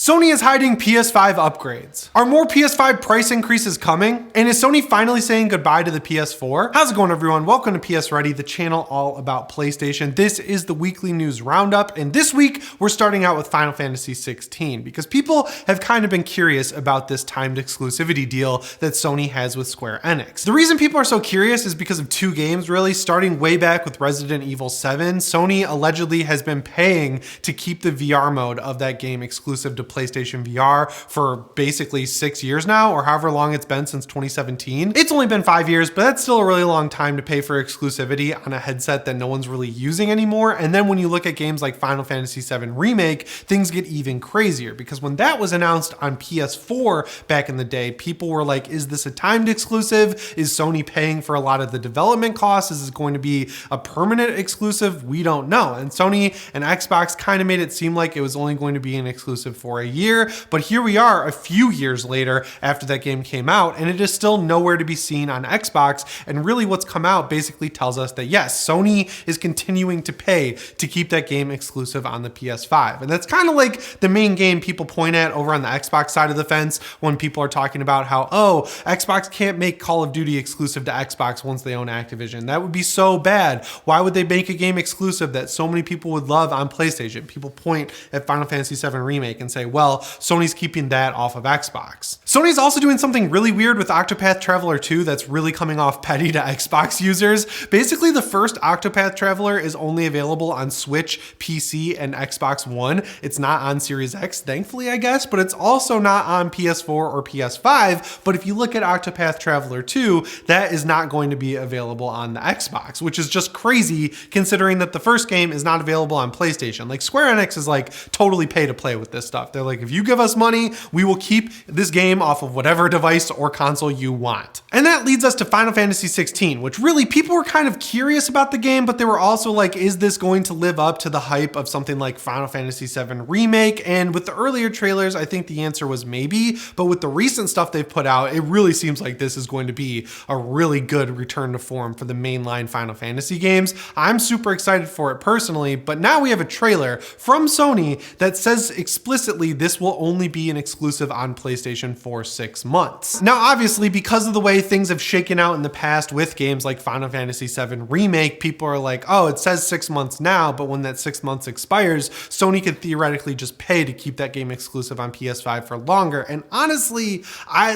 Sony is hiding PS5 upgrades. Are more PS5 price increases coming? And is Sony finally saying goodbye to the PS4? How's it going, everyone? Welcome to PSReady, the channel all about PlayStation. This is the weekly news roundup, and this week we're starting out with Final Fantasy XVI because people have kind of been curious about this timed exclusivity deal that Sony has with Square Enix. The reason people are so curious is because of two games, really. Starting way back with Resident Evil 7, Sony allegedly has been paying to keep the VR mode of that game exclusive to PlayStation VR for basically 6 years now, or however long it's been since 2017. It's only been 5 years, but that's still a really long time to pay for exclusivity on a headset that no one's really using anymore. And then when you look at games like Final Fantasy VII Remake, things get even crazier, because when that was announced on PS4 back in the day, people were like, is this a timed exclusive? Is Sony paying for a lot of the development costs? Is this going to be a permanent exclusive? We don't know. And Sony and Xbox kind of made it seem like it was only going to be an exclusive for a year, but here we are a few years later after that game came out, and it is still nowhere to be seen on Xbox. And really what's come out basically tells us that yes, Sony is continuing to pay to keep that game exclusive on the PS5. And that's kind of like the main game people point at over on the Xbox side of the fence when people are talking about how, oh, Xbox can't make Call of Duty exclusive to Xbox once they own Activision. That would be so bad. Why would they make a game exclusive that so many people would love on PlayStation? People point at Final Fantasy VII Remake and say, well, Sony's keeping that off of Xbox. Sony's also doing something really weird with Octopath Traveler 2 that's really coming off petty to Xbox users. Basically, the first Octopath Traveler is only available on Switch, PC, and Xbox One. It's not on Series X, thankfully, I guess, but it's also not on PS4 or PS5. But if you look at Octopath Traveler 2, that is not going to be available on the Xbox, which is just crazy considering that the first game is not available on PlayStation. Like, Square Enix is like totally pay to play with this stuff. They're like, if you give us money, we will keep this game off of whatever device or console you want. And that leads us to Final Fantasy XVI, which really people were kind of curious about the game, but they were also like, is this going to live up to the hype of something like Final Fantasy VII Remake? And with the earlier trailers, I think the answer was maybe, but with the recent stuff they've put out, it really seems like this is going to be a really good return to form for the mainline Final Fantasy games. I'm super excited for it personally, but now we have a trailer from Sony that says explicitly this will only be an exclusive on PlayStation for 6 months. Now, obviously, because of the way things have shaken out in the past with games like Final Fantasy VII Remake, people are like, oh, it says 6 months now, but when that 6 months expires, Sony could theoretically just pay to keep that game exclusive on PS5 for longer. And honestly,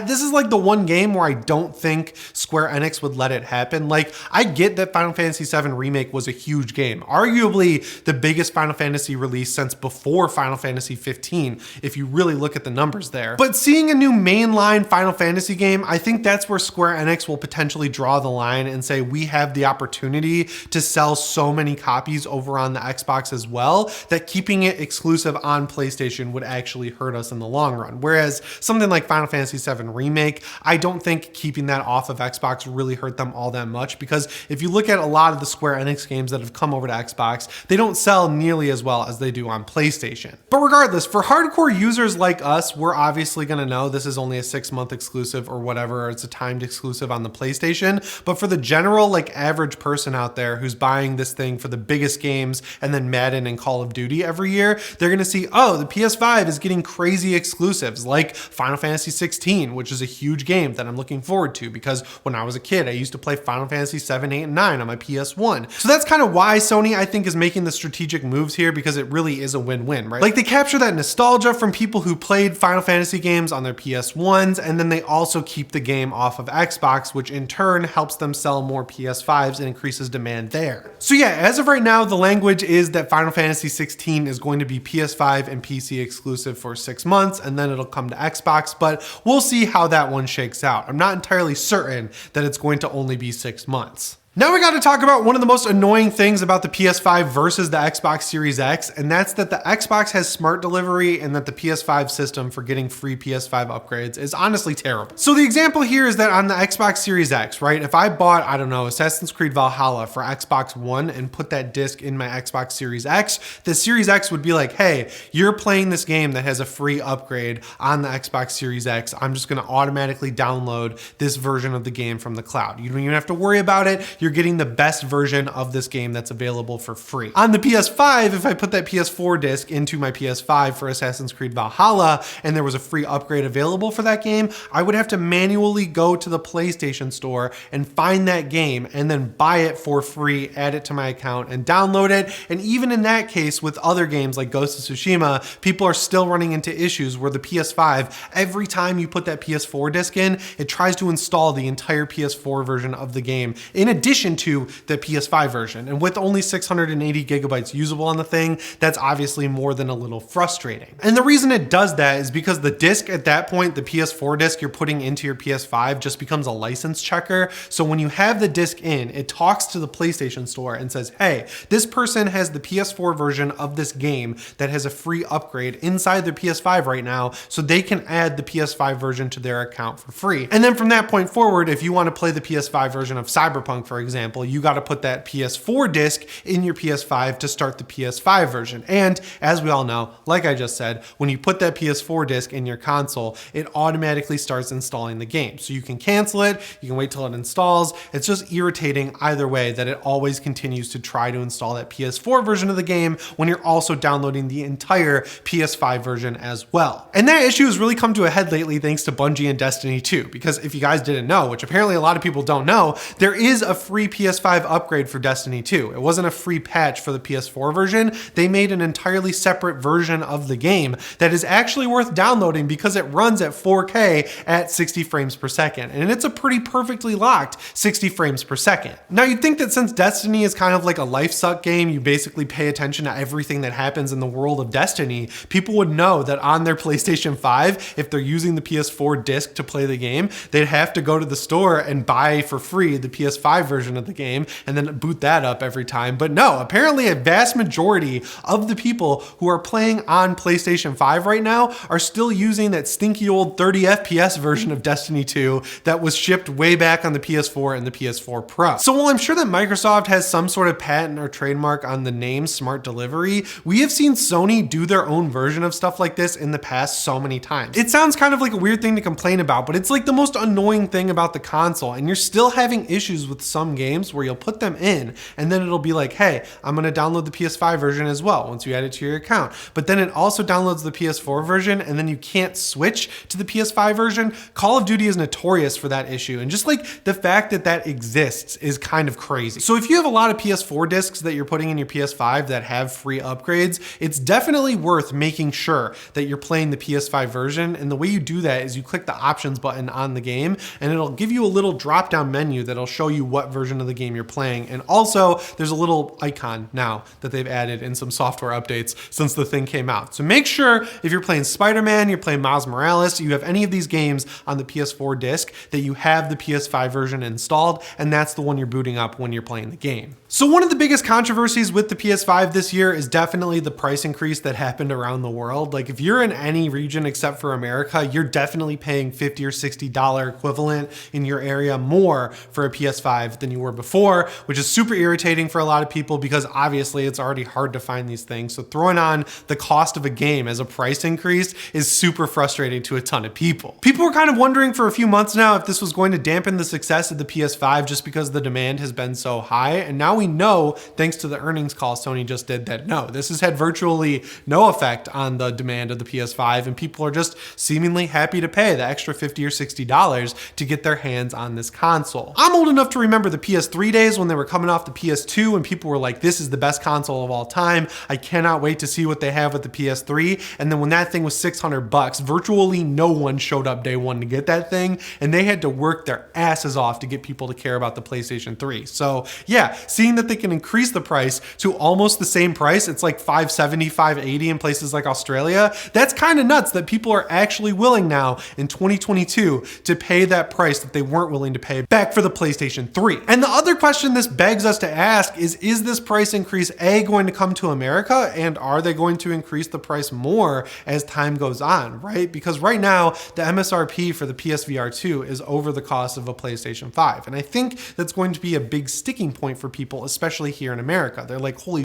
this is like the one game where I don't think Square Enix would let it happen. Like, I get that Final Fantasy VII Remake was a huge game, arguably the biggest Final Fantasy release since before Final Fantasy 15, if you really look at the numbers there. But seeing a new mainline Final Fantasy game, I think that's where Square Enix will potentially draw the line and say, we have the opportunity to sell so many copies over on the Xbox as well, that keeping it exclusive on PlayStation would actually hurt us in the long run. Whereas something like Final Fantasy VII Remake, I don't think keeping that off of Xbox really hurt them all that much, because if you look at a lot of the Square Enix games that have come over to Xbox, they don't sell nearly as well as they do on PlayStation. But regardless, for hardcore users like us, we're obviously going to know this is only a 6-month exclusive or whatever, or it's a timed exclusive on the PlayStation. But for the general, like, average person out there who's buying this thing for the biggest games and then Madden and Call of Duty every year, they're going to see, oh, the PS5 is getting crazy exclusives like Final Fantasy XVI, which is a huge game that I'm looking forward to, because when I was a kid, I used to play Final Fantasy 7, 8, and 9 on my PS1. So that's kind of why Sony, I think, is making the strategic moves here, because it really is a win-win, right? Like, they capture that nostalgia from people who played Final Fantasy games on their PS1s, and then they also keep the game off of Xbox, which in turn helps them sell more PS5s and increases demand there. So yeah, as of right now, the language is that Final Fantasy XVI is going to be PS5 and PC exclusive for 6 months, and then it'll come to Xbox, but we'll see how that one shakes out. I'm not entirely certain that it's going to only be 6 months. Now we got to talk about one of the most annoying things about the PS5 versus the Xbox Series X, and that's that the Xbox has smart delivery and that the PS5 system for getting free PS5 upgrades is honestly terrible. So the example here is that on the Xbox Series X, right, if I bought, I don't know, Assassin's Creed Valhalla for Xbox One and put that disc in my Xbox Series X, the Series X would be like, hey, you're playing this game that has a free upgrade on the Xbox Series X. I'm just going to automatically download this version of the game from the cloud. You don't even have to worry about it. You're you're getting the best version of this game that's available for free. On the PS5, if I put that PS4 disc into my PS5 for Assassin's Creed Valhalla and there was a free upgrade available for that game, I would have to manually go to the PlayStation Store and find that game and then buy it for free, add it to my account and download it. And even in that case, with other games like Ghost of Tsushima, people are still running into issues where the PS5, every time you put that PS4 disc in, it tries to install the entire PS4 version of the game in addition to the PS5 version. And with only 680 gigabytes usable on the thing, that's obviously more than a little frustrating. And the reason it does that is because the disc at that point, the PS4 disc you're putting into your PS5 just becomes a license checker. So when you have the disc in, it talks to the PlayStation Store and says, hey, this person has the PS4 version of this game that has a free upgrade inside their PS5 right now, so they can add the PS5 version to their account for free. And then from that point forward, if you want to play the PS5 version of Cyberpunk, for example, you got to put that PS4 disc in your PS5 to start the PS5 version. And as we all know, like I just said, when you put that PS4 disc in your console, it automatically starts installing the game. So you can cancel it, you can wait till it installs. It's just irritating either way that it always continues to try to install that PS4 version of the game when you're also downloading the entire PS5 version as well. And that issue has really come to a head lately thanks to Bungie and Destiny 2, because if you guys didn't know, which apparently a lot of people don't know, there is a free PS5 upgrade for Destiny 2. It wasn't a free patch for the PS4 version. They made an entirely separate version of the game that is actually worth downloading because it runs at 4K at 60 frames per second. And it's a pretty perfectly locked 60 frames per second. Now you'd think that since Destiny is kind of like a life suck game, you basically pay attention to everything that happens in the world of Destiny, people would know that on their PlayStation 5, if they're using the PS4 disc to play the game, they'd have to go to the store and buy for free the PS5 version of the game and then boot that up every time. But no, apparently a vast majority of the people who are playing on PlayStation 5 right now are still using that stinky old 30 FPS version of Destiny 2 that was shipped way back on the PS4 and the PS4 Pro. So while I'm sure that Microsoft has some sort of patent or trademark on the name Smart Delivery, we have seen Sony do their own version of stuff like this in the past so many times. It sounds kind of like a weird thing to complain about, but it's like the most annoying thing about the console, and you're still having issues with some games where you'll put them in and then it'll be like, hey, I'm gonna download the PS5 version as well once you add it to your account. But then it also downloads the PS4 version and then you can't switch to the PS5 version. Call of Duty is notorious for that issue, and just like the fact that that exists is kind of crazy. So if you have a lot of PS4 discs that you're putting in your PS5 that have free upgrades, it's definitely worth making sure that you're playing the PS5 version. And the way you do that is you click the options button on the game and it'll give you a little drop down menu that'll show you what version of the game you're playing. And also there's a little icon now that they've added in some software updates since the thing came out. So make sure if you're playing Spider-Man, you're playing Miles Morales, you have any of these games on the PS4 disc, that you have the PS5 version installed, and that's the one you're booting up when you're playing the game. So one of the biggest controversies with the PS5 this year is definitely the price increase that happened around the world. Like if you're in any region except for America, you're definitely paying $50 or $60 equivalent in your area more for a PS5 than you were before, which is super irritating for a lot of people because obviously it's already hard to find these things. So throwing on the cost of a game as a price increase is super frustrating to a ton of people. People were kind of wondering for a few months now if this was going to dampen the success of the PS5 just because the demand has been so high. And now we know, thanks to the earnings call Sony just did, that no, this has had virtually no effect on the demand of the PS5, and people are just seemingly happy to pay the extra $50 or $60 to get their hands on this console. I'm old enough to remember the PS3 days when they were coming off the PS2 and people were like, this is the best console of all time. I cannot wait to see what they have with the PS3. And then when that thing was $600, virtually no one showed up day one to get that thing, and they had to work their asses off to get people to care about the PlayStation 3. So yeah, seeing that they can increase the price to almost the same price, it's like $570, $580 in places like Australia, that's kind of nuts that people are actually willing now in 2022 to pay that price that they weren't willing to pay back for the PlayStation 3. And the other question this begs us to ask is this price increase going to come to America, and are they going to increase the price more as time goes on, right? Because right now the MSRP for the PSVR 2 is over the cost of a PlayStation 5. And I think that's going to be a big sticking point for people, especially here in America. They're like, holy,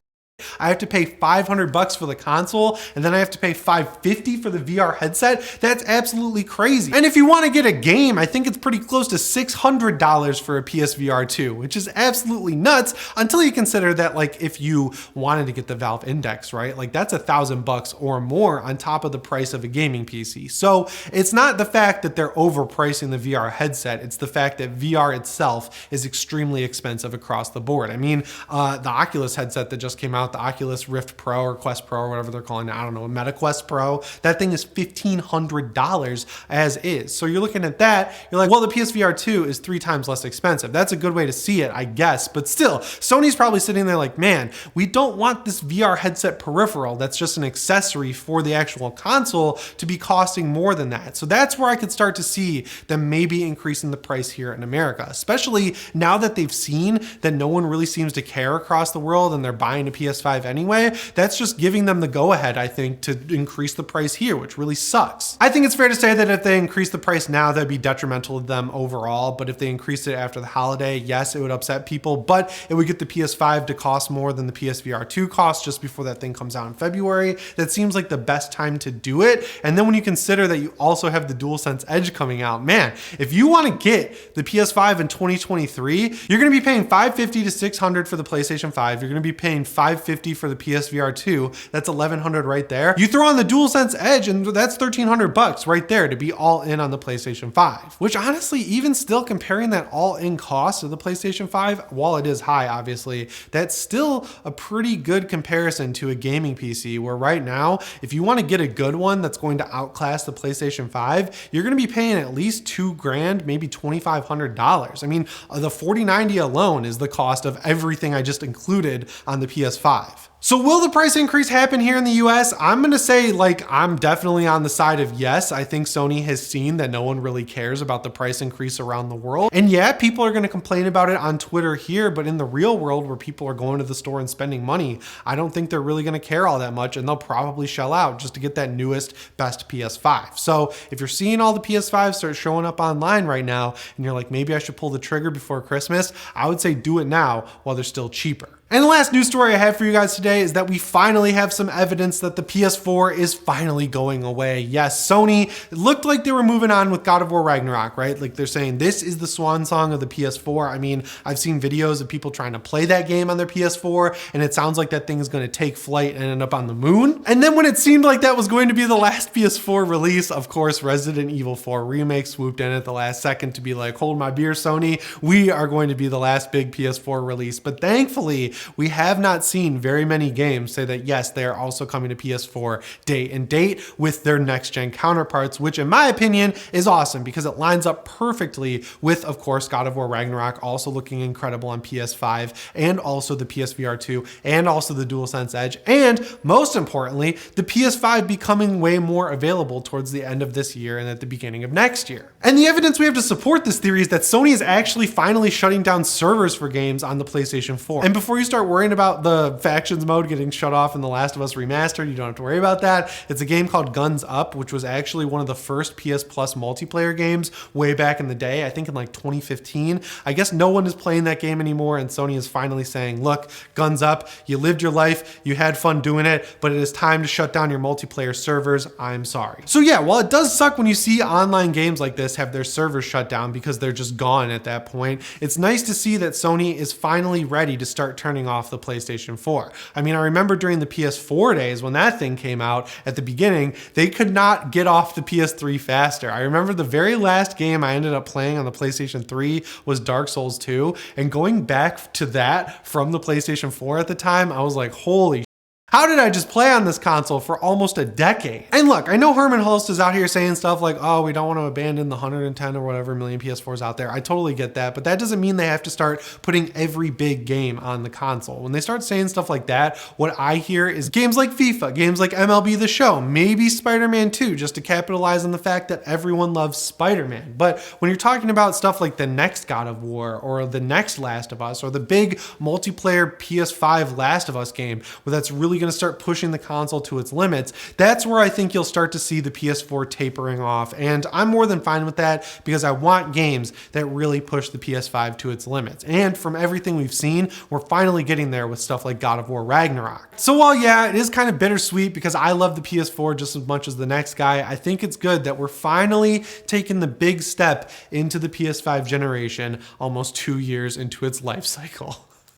I have to pay $500 for the console, and then I have to pay $550 for the VR headset. That's absolutely crazy. And if you want to get a game, I think it's pretty close to $600 for a PSVR 2, which is absolutely nuts until you consider that, like, if you wanted to get the Valve Index, right? Like, that's $1,000 or more on top of the price of a gaming PC. So it's not the fact that they're overpricing the VR headset, it's the fact that VR itself is extremely expensive across the board. I mean, the Oculus headset that just came out, the Oculus Rift Pro or Quest Pro or whatever they're calling it, I don't know, a Meta Quest Pro, that thing is $1,500 as is. So you're looking at that, you're like, well, the PSVR 2 is 3 times less expensive. That's a good way to see it, I guess. But still, Sony's probably sitting there like, man, we don't want this VR headset peripheral that's just an accessory for the actual console to be costing more than that. So that's where I could start to see them maybe increasing the price here in America, especially now that they've seen that no one really seems to care across the world and they're buying a PS5 anyway. That's just giving them the go-ahead, I think, to increase the price here, which really sucks. I think it's fair to say that if they increase the price now, that'd be detrimental to them overall. But if they increased it after the holiday, yes, it would upset people, but it would get the PS5 to cost more than the PSVR 2 costs just before that thing comes out in February. That seems like the best time to do it. And then when you consider that you also have the DualSense Edge coming out, man, if you want to get the PS5 in 2023, you're going to be paying $550 to $600 for the PlayStation 5. You're going to be paying $550 for the PSVR 2. That's $1,100 right there. You throw on the DualSense Edge and that's $1,300 right there to be all in on the PlayStation 5, which honestly, even still comparing that all in cost of the PlayStation 5, while it is high, obviously, that's still a pretty good comparison to a gaming PC where right now, if you want to get a good one that's going to outclass the PlayStation 5, you're going to be paying at least $2,000, maybe $2,500. I mean, the 4090 alone is the cost of everything I just included on the PS5. So will the price increase happen here in the US? I'm gonna say, like, I'm definitely on the side of yes. I think Sony has seen that no one really cares about the price increase around the world. And yeah, people are gonna complain about it on Twitter here, but in the real world where people are going to the store and spending money, I don't think they're really gonna care all that much, and they'll probably shell out just to get that newest, best PS5. So if you're seeing all the PS5s start showing up online right now, and you're like, maybe I should pull the trigger before Christmas, I would say do it now while they're still cheaper. And the last news story I have for you guys today is that we finally have some evidence that the PS4 is finally going away. Yes, Sony, it looked like they were moving on with God of War Ragnarok, right? Like they're saying this is the swan song of the PS4. I mean, I've seen videos of people trying to play that game on their PS4, and it sounds like that thing is going to take flight and end up on the moon. And then when it seemed like that was going to be the last PS4 release, of course, Resident Evil 4 Remake swooped in at the last second to be like, hold my beer, Sony. We are going to be the last big PS4 release. But thankfully, we have not seen very many games say that, yes, they are also coming to PS4 date and date with their next gen counterparts, which in my opinion is awesome because it lines up perfectly with, of course, God of War Ragnarok also looking incredible on PS5 and also the PSVR 2 and also the DualSense Edge. And most importantly, the PS5 becoming way more available towards the end of this year and at the beginning of next year. And the evidence we have to support this theory is that Sony is actually finally shutting down servers for games on the PlayStation 4. And before you start worrying about the factions mode getting shut off in The Last of Us Remastered, you don't have to worry about that. It's a game called Guns Up, which was actually one of the first PS Plus multiplayer games way back in the day, I think in like 2015. I guess no one is playing that game anymore, and Sony is finally saying, look, Guns Up, you lived your life, you had fun doing it, but it is time to shut down your multiplayer servers. I'm sorry. So yeah, while it does suck when you see online games like this have their servers shut down because they're just gone at that point, it's nice to see that Sony is finally ready to start turning off the PlayStation 4. I mean, I remember during the PS4 days when that thing came out at the beginning, they could not get off the PS3 faster. I remember the very last game I ended up playing on the PlayStation 3 was Dark Souls 2, and going back to that from the PlayStation 4 at the time, I was like, holy how did I just play on this console for almost a decade? And look, I know Herman Hulst is out here saying stuff like, oh, we don't want to abandon the 110 or whatever million PS4s out there. I totally get that, but that doesn't mean they have to start putting every big game on the console. When they start saying stuff like that, what I hear is games like FIFA, games like MLB The Show, maybe Spider-Man 2, just to capitalize on the fact that everyone loves Spider-Man. But when you're talking about stuff like the next God of War or the next Last of Us or the big multiplayer PS5 Last of Us game where that's really going to start pushing the console to its limits, that's where I think you'll start to see the PS4 tapering off. And I'm more than fine with that because I want games that really push the PS5 to its limits. And from everything we've seen, we're finally getting there with stuff like God of War Ragnarok. So while yeah, it is kind of bittersweet because I love the PS4 just as much as the next guy, I think it's good that we're finally taking the big step into the PS5 generation almost 2 years into its life cycle.